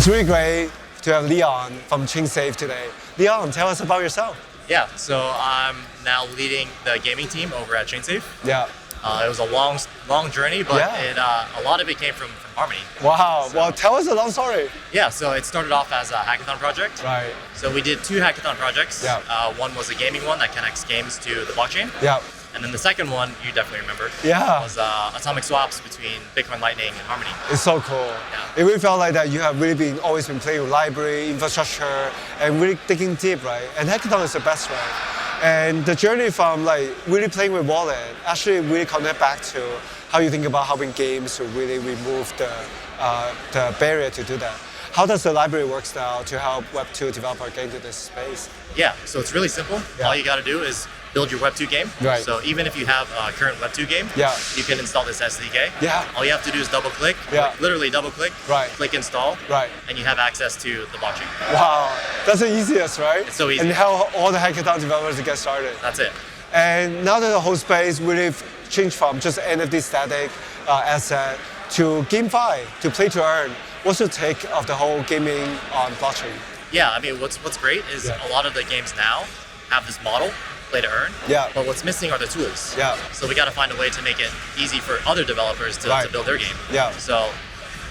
It's really great to have Leon from ChainSafe today. Leon, tell us about yourself. Yeah, so I'm now leading the gaming team over at ChainSafe. Yeah. It was a long journey, but a lot of it came from Harmony. Wow. So, well, tell us a long story. Yeah, so it started off as a hackathon project. Right. So we did 2 hackathon projects. Yeah. One was a gaming one that connects games to the blockchain. Yeah. And then the second one, you definitely remember, Yeah. was atomic swaps between Bitcoin Lightning and Harmony. It's so cool. Yeah. It really felt like that you have really always been playing with library, infrastructure, and really digging deep, right? And hackathon is the best, right? And the journey from like really playing with wallet actually really connect back to how you think about helping games to really remove the barrier to do that. How does the library work now to help Web2 developer get into this space? Yeah, so it's really simple. Yeah. All you got to do is build your Web2 game. Right. So even if you have a current Web2 game, Yeah. you can install this SDK. Yeah. All you have to do is double click, Yeah. literally double click, Right. click install, Right. and you have access to the blockchain. Wow, that's the easiest, right? It's so easy. And how all the hackathon developers get started. That's it. And now that the whole space really changed from just NFT static asset to GameFi, to play to earn, what's your take of the whole gaming on blockchain? Yeah, I mean, what's great is a lot of the games now have this model, play to earn. Yeah. But what's missing are the tools. Yeah. So we got to find a way to make it easy for other developers to build their game. Yeah. So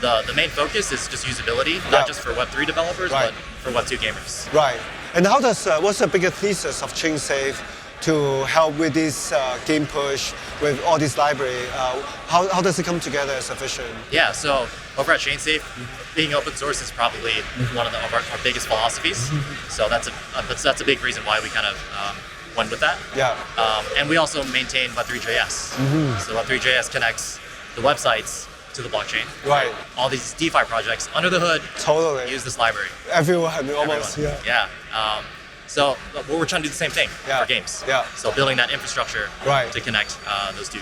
the main focus is just usability, not just for Web3 developers, Right. but for Web2 gamers. Right. And how does what's the bigger thesis of ChainSafe to help with this game push with all this library? How does it come together as a vision? Yeah, so over at ChainSafe, being open source is probably one of our biggest philosophies. So that's a big reason why we kind of went with that. Yeah. And we also maintain Web3.js. So Web3.js connects the websites to the blockchain. Right. All these DeFi projects under the hood Totally. use this library. Everyone, almost. Everyone. Yeah. So we're trying to do the same thing for games. Yeah. So building that infrastructure Right. to connect those two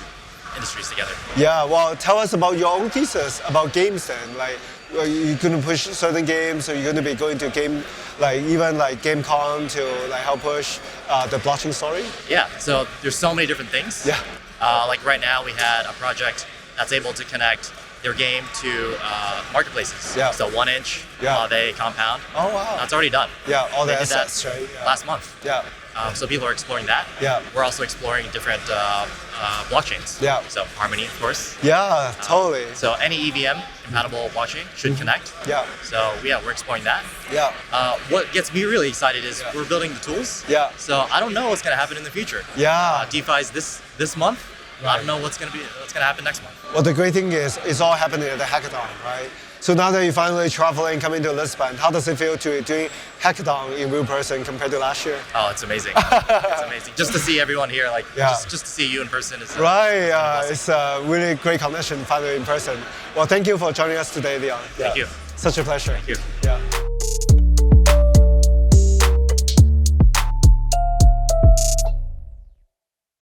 industries together. Yeah, well, tell us about your own thesis about games then. Like, you're going to push certain games, or you're going to be going to game, like even like GameCon to like help push the blockchain story? Yeah, so there's so many different things. Yeah. Like right now we had a project that's able to connect their game to marketplaces. Yeah. So 1inch, Yeah. they Compound. Oh, wow. That's already done. Yeah, all the They did that assets, right? Yeah. last month. Yeah. So people are exploring that. Yeah. We're also exploring different blockchains. Yeah. So Harmony, of course. Yeah, totally. So any EVM compatible blockchain should connect. Yeah. So we're exploring that. Yeah. What gets me really excited is we're building the tools. Yeah. So I don't know what's going to happen in the future. Yeah. DeFi's this month. I don't know what's going to happen next month. Well, the great thing is it's all happening at the hackathon, right? So now that you're finally traveling, coming to Lisbon, how does it feel to doing hackathon in real person compared to last year? Oh, it's amazing. It's amazing. Just to see everyone here, like just to see you in person is right. It's a really great connection finally in person. Well, thank you for joining us today, Leon. Thank you. Such a pleasure. Thank you. Yeah.